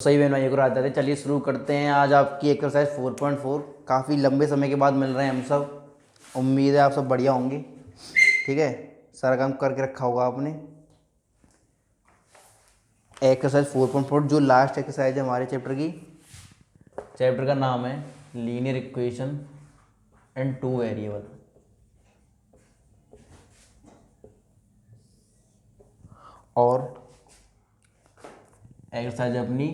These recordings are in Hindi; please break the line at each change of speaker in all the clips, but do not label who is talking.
सही बहन भाइयों को रात थे। चलिए शुरू करते हैं आज आपकी एक्सरसाइज 4.4। काफ़ी लंबे समय के बाद मिल रहे हैं हम सब। उम्मीद है आप सब बढ़िया होंगे। ठीक है, सारा काम करके रखा होगा आपने। एक्सरसाइज 4.4 जो लास्ट एक्सरसाइज है हमारे चैप्टर की। चैप्टर का नाम है linear equation and two variable. और एक्सरसाइज अपनी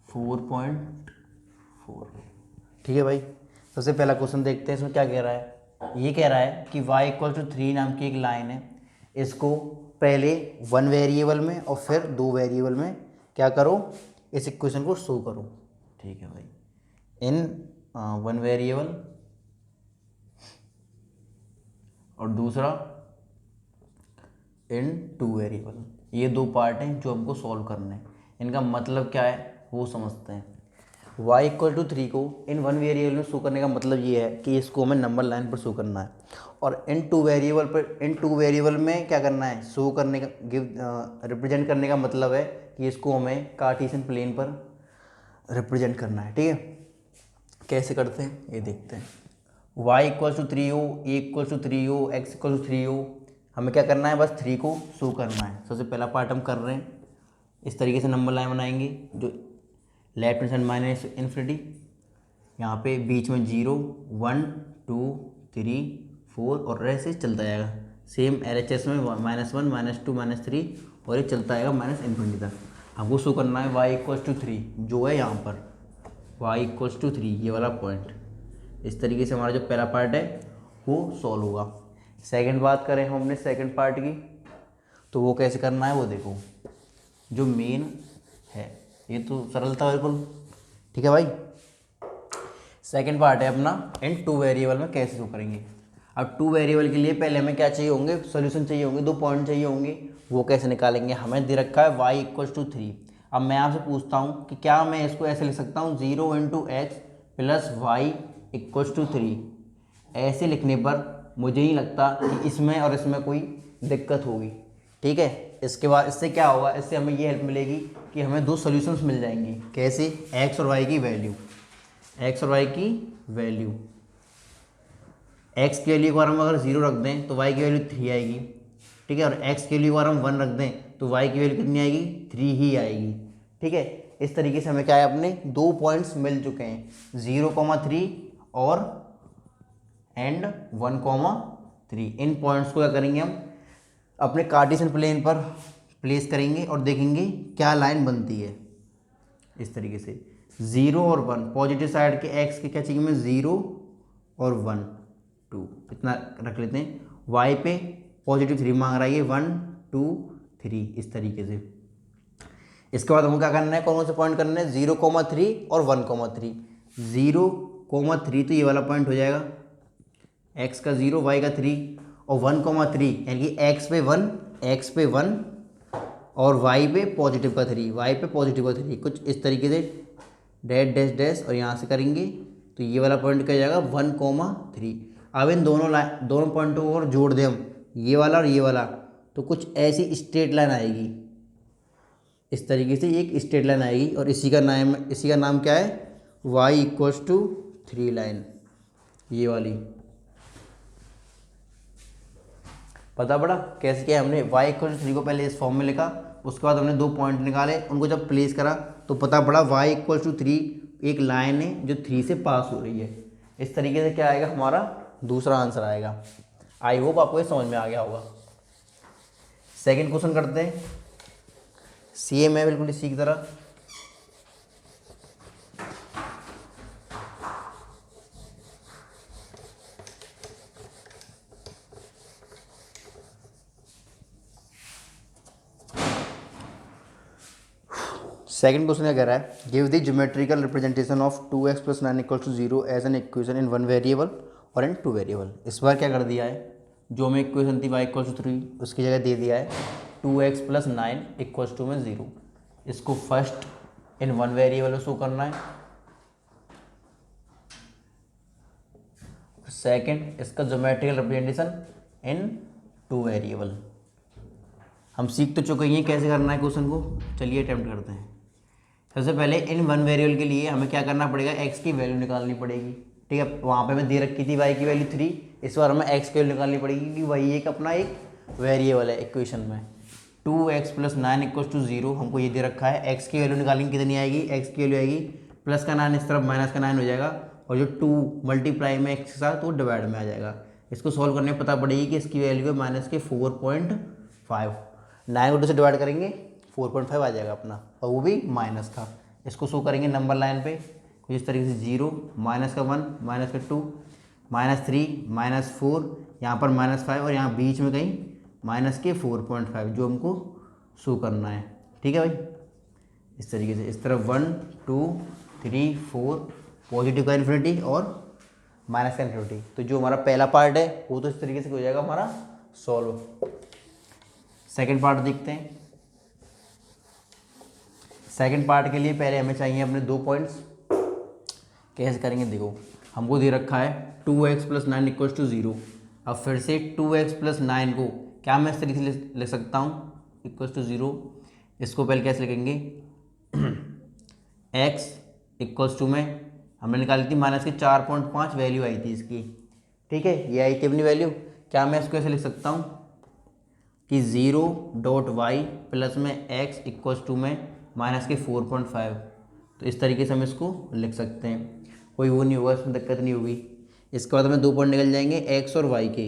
4.4। ठीक है भाई, सबसे पहला क्वेश्चन देखते हैं इसमें क्या कह रहा है। ये कह रहा है कि y=3 नाम की एक लाइन है। इसको पहले वन वेरिएबल में और फिर दो वेरिएबल में क्या करो, इस इक्वेशन को शो करो। ठीक है भाई, इन वन वेरिएबल और दूसरा इन टू वेरिएबल। ये दो पार्ट हैं जो हमको सॉल्व करने हैं। इनका मतलब क्या है वो समझते हैं। y=3 को इन वन वेरिएबल में शो करने का मतलब ये है कि इसको हमें नंबर लाइन पर शो करना है। और इन टू वेरिएबल में क्या करना है, शो करने का रिप्रेजेंट करने का मतलब है कि इसको हमें कार्टेशियन प्लेन पर रिप्रेजेंट करना है। ठीक है, कैसे करते हैं ये देखते हैं। y=3 हो, a=3 हो, x=3 हो, हमें क्या करना है, बस 3 को शो करना है। सबसे पहला पार्ट हम कर रहे हैं। इस तरीके से नंबर लाइन बनाएंगे जो left hand side minus infinity, यहाँ पे बीच में 0 1 2 3 4 और ऐसे चलता जाएगा। सेम LHS में -1 -2 -3 और ये चलता जाएगा माइनस इन्फिनिटी तक। हमको शो करना है y=3 जो है यहाँ पर y=3 ये वाला पॉइंट। इस तरीके से हमारा जो पहला पार्ट है वो सॉल्व होगा। सेकंड बात करें हम अपने सेकंड पार्ट की, तो वो कैसे करना है वो देखो। जो मेन है ये तो सरल था बिल्कुल। ठीक है भाई, सेकंड पार्ट है अपना इन टू वेरिएबल में कैसे शो करेंगे। अब टू वेरिएबल के लिए पहले हमें क्या चाहिए होंगे, सॉल्यूशन चाहिए होंगे, दो पॉइंट चाहिए होंगे। वो कैसे निकालेंगे, हमें दे रखा है y=3। अब मैं आपसे पूछता हूँ कि क्या मैं इसको ऐसे लिख सकता हूँ 0 × x + y=3। ऐसे लिखने पर मुझे नहीं लगता कि इसमें और इसमें कोई दिक्कत होगी। ठीक है, इसके बाद इससे क्या होगा, इससे हमें ये हेल्प मिलेगी कि हमें दो सॉल्यूशंस मिल जाएंगे। कैसे, x और y की वैल्यू, x और y की वैल्यू, x की वैल्यू को हम अगर 0 रख दें तो y की वैल्यू 3 आएगी। ठीक है, और x की वैल्यू अगर हम 1 रख दें तो y की वैल्यू कितनी आएगी, 3 ही आएगी। ठीक है, इस तरीके से हमें क्या है, अपने दो पॉइंट्स मिल चुके हैं 0,3 और एंड 1,3। इन पॉइंट्स को क्या करेंगे, हम अपने कार्टेशियन प्लेन पर प्लेस करेंगे और देखेंगे क्या लाइन बनती है। इस तरीके से 0 और 1 पॉजिटिव साइड के x के क्या चाहिए हमें, 0 और 1 2 इतना रख लेते हैं। y पे पॉजिटिव 3 मांग रहा है ये 1 2 3 इस तरीके से। इसके बाद हमको क्या करना है, कौन से पॉइंट करना है, 0,3 और 1,3। 0,3 तो ये वाला पॉइंट हो जाएगा, x का 0 y का 3 और 1,3 यानी कि x पे 1 और y पे पॉजिटिव का 3, y पे पॉजिटिव का 3, कुछ इस तरीके से डैश डैश डैश और यहाँ से करेंगे तो ये वाला पॉइंट क्या जाएगा 1,3। अब इन दोनों पॉइंटों को और जोड़ दें हम, ये वाला और ये वाला, तो कुछ ऐसी स्ट्रेट लाइन आएगी। इस तरीके से एक स्ट्रेट लाइन आएगी और इसी का नाम क्या है, y=3 लाइन, ये वाली। पता पड़ा कैसे किया हमने, y=3 को पहले इस फॉर्म में लिखा, उसके बाद हमने दो पॉइंट निकाले, उनको जब प्लेस करा तो पता पड़ा y=3 एक लाइन है जो 3 से पास हो रही है। इस तरीके से क्या आएगा, हमारा दूसरा आंसर आएगा। आई होप आपको ये समझ में आ गया होगा। सेकंड क्वेश्चन करते हैं, सेम है बिल्कुल इसी की तरह। सेकंड क्वेश्चन क्या कह रहा है, give the geometrical representation of 2x + 9 = 0 as an equation in one variable और इन टू वेरिएबल। इस बार क्या कर दिया है, जो हमें इक्वेशन थी y=3 उसकी जगह दे दिया है 2x + 9 = 0। इसको फर्स्ट इन वन वेरिएबल में शो करना है, सेकंड इसका geometrical representation in two variable. हम सीख तो चुके हैं कैसे करना है क्वेश्चन को, चलिए अटेम्प्ट करते हैं। सबसे पहले इन वन वेरिएबल के लिए हमें क्या करना पड़ेगा, एक्स की वैल्यू निकालनी पड़ेगी। ठीक है, वहाँ पे हमें दे रखी थी वाई की वैल्यू 3, इस बार हमें एक्स की वैल्यू निकालनी पड़ेगी क्योंकि वही एक अपना एक वेरिएबल है इक्वेशन में। 2x + 9 = 0 हमको ये दे रखा है। एक्स की वैल्यू निकालेंगे कितनी आएगी, एक्स की वैल्यू आएगी प्लस का 9 इस तरफ माइनस का 9 हो जाएगा, और जो 2 मल्टीप्लाई में एक्स के साथ वो डिवाइड में आ जाएगा। इसको सॉल्व करने पता पड़ेगी कि इसकी वैल्यू है -4.5। 9 को 2 से डिवाइड करेंगे 4.5 आ जाएगा अपना, और वो भी माइनस का। इसको शो करेंगे नंबर लाइन पे कुछ इस तरीके से, 0 -1 -2 -3 -4, यहाँ पर -5 और यहाँ बीच में कहीं -4.5 जो हमको शो करना है। ठीक है भाई, इस तरीके से इस तरफ 1 2 3 4 पॉजिटिव का इन्फिनिटी और माइनस का इन्फिनिटी। तो जो हमारा पहला पार्ट है वो तो इस तरीके से हो जाएगा हमारा सॉल्व। सेकंड पार्ट देखते हैं। सेकंड पार्ट के लिए पहले हमें चाहिए अपने 2 पॉइंट्स। कैसे करेंगे देखो, हमको दे रखा है 2x + 9 = 0। अब फिर से 2x + 9 को क्या मैं इस तरीके से लिख सकता हूँ, =0। इसको पहले कैसे लिखेंगे, x = में हमने निकाली थी -4.5 वैल्यू आई थी इसकी। ठीक है, ये आई थी अपनी वैल्यू। क्या मैं इसको ऐसे लिख सकता हूँ कि 0.y प्लस में x = में -4.5। तो इस तरीके से हम इसको लिख सकते हैं, कोई वो नहीं होगा, इसमें दिक्कत नहीं होगी। इसके बाद हमें 2 पॉइंट निकल जाएंगे x और y के।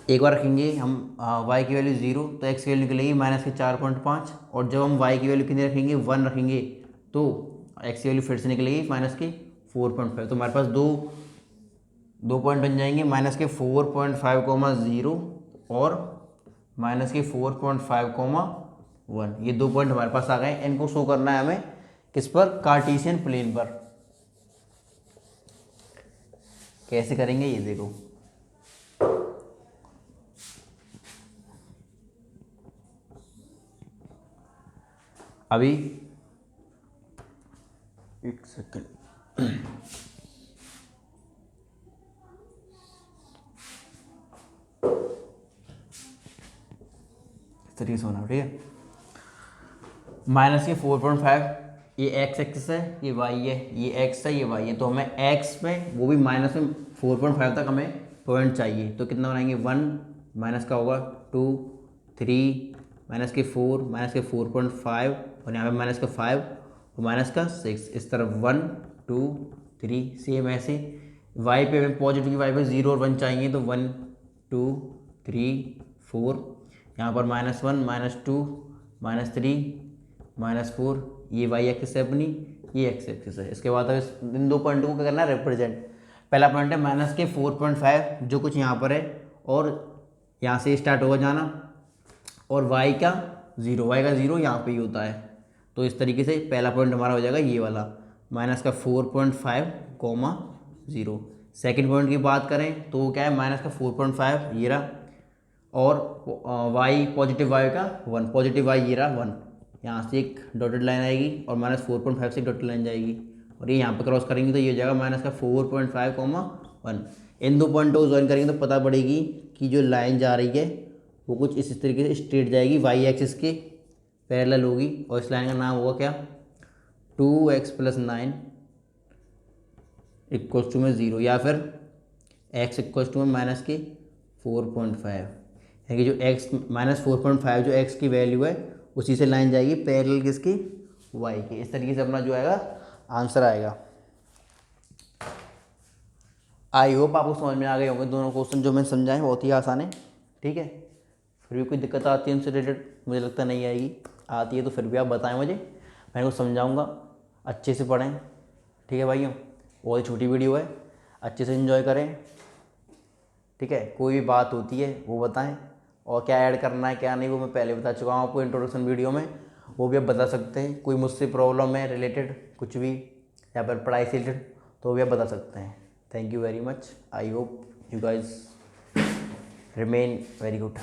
एक बार रखेंगे हम y की वैल्यू 0 तो x की वैल्यू निकलेगी -4.5, और जब हम y की वैल्यू कितनी रखेंगे 1 रखेंगे तो x की वैल्यू फिर से निकलेगी -4.5। तो हमारे पास दो पॉइंट बन जाएंगे, -4.5, 0 और -4.5, 1। ये 2 पॉइंट हमारे पास आ गए। इनको शो करना है हमें किस पर, कार्टेशियन प्लेन पर। कैसे करेंगे ये देखो, अभी एक सेकंड, इस तरीके से होना, ठीक है। -4.5 ये एक्स एक्सिस है, ये वाई है, ये एक्स है, ये वाई है। तो हमें एक्स में वो भी -4.5 तक हमें पॉइंट चाहिए। तो कितना बनाएंगे, 1 माइनस का होगा 2 3 -4 -4.5 और यहाँ पे -5 और -6। इस तरफ 1 2 3 सेम ऐसे। वाई पे हमें पॉजिटिव की वाई पे 0 और 1 चाहिए, तो 1 2 3 4, यहाँ पर -1 -2 -3 -4। ये वाई एक्सिस है अपनी, ये एक्स एक्सिस है। इसके बाद अब इन 2 पॉइंटों को क्या करना है, रिप्रेजेंट। पहला पॉइंट है -4.5 जो कुछ यहाँ पर है, और यहाँ से स्टार्ट होगा जाना, और y का 0 यहाँ पे ही होता है। तो इस तरीके से पहला पॉइंट हमारा हो जाएगा ये वाला -4.5, 0। सेकेंड पॉइंट की बात करें तो क्या है, -4.5 ये रहा, और y पॉजिटिव y का 1, पॉजिटिव y ये रहा 1। यहाँ से एक डॉटेड लाइन आएगी और -4.5 से एक डॉटेड लाइन जाएगी, और ये यहाँ पे क्रॉस करेंगे तो ये हो जाएगा -4.5, 1। इन 2 पॉइंटों को ज्वाइन करेंगे तो पता पड़ेगी कि जो लाइन जा रही है वो कुछ इस तरीके से स्ट्रेट जाएगी, वाई एक्सिस के पैरेलल होगी, और इस लाइन का नाम होगा क्या, 2x + 9 = 0, या फिर x = -4.5। यानी कि जो x -4.5 जो x की वैल्यू है उसी से लाइन जाएगी पैरेलल किसकी, y की। इस तरीके से अपना जो आएगा आंसर आएगा। आई होप आपको समझ में आ गए होंगे दोनों क्वेश्चन जो मैंने समझाए, बहुत ही आसान है। ठीक है, फिर भी कोई दिक्कत आती है उनसे रिलेटेड, मुझे लगता नहीं आएगी, आती है तो फिर भी आप बताएं मुझे, मैं उनको समझाऊंगा। अच्छे से पढ़ें, ठीक है भाइयों। बहुत ही छोटी वीडियो है, अच्छे से एंजॉय करें। ठीक है, कोई भी बात होती है वो बताएं, और क्या ऐड करना है क्या नहीं वो मैं पहले बता चुका हूँ आपको इंट्रोडक्शन वीडियो में, वो भी आप बता सकते हैं। कोई मुझसे प्रॉब्लम है रिलेटेड कुछ भी, या फिर पढ़ाई से रिलेटेड, तो भी आप बता सकते हैं। Thank you very much. I hope you guys remain very good.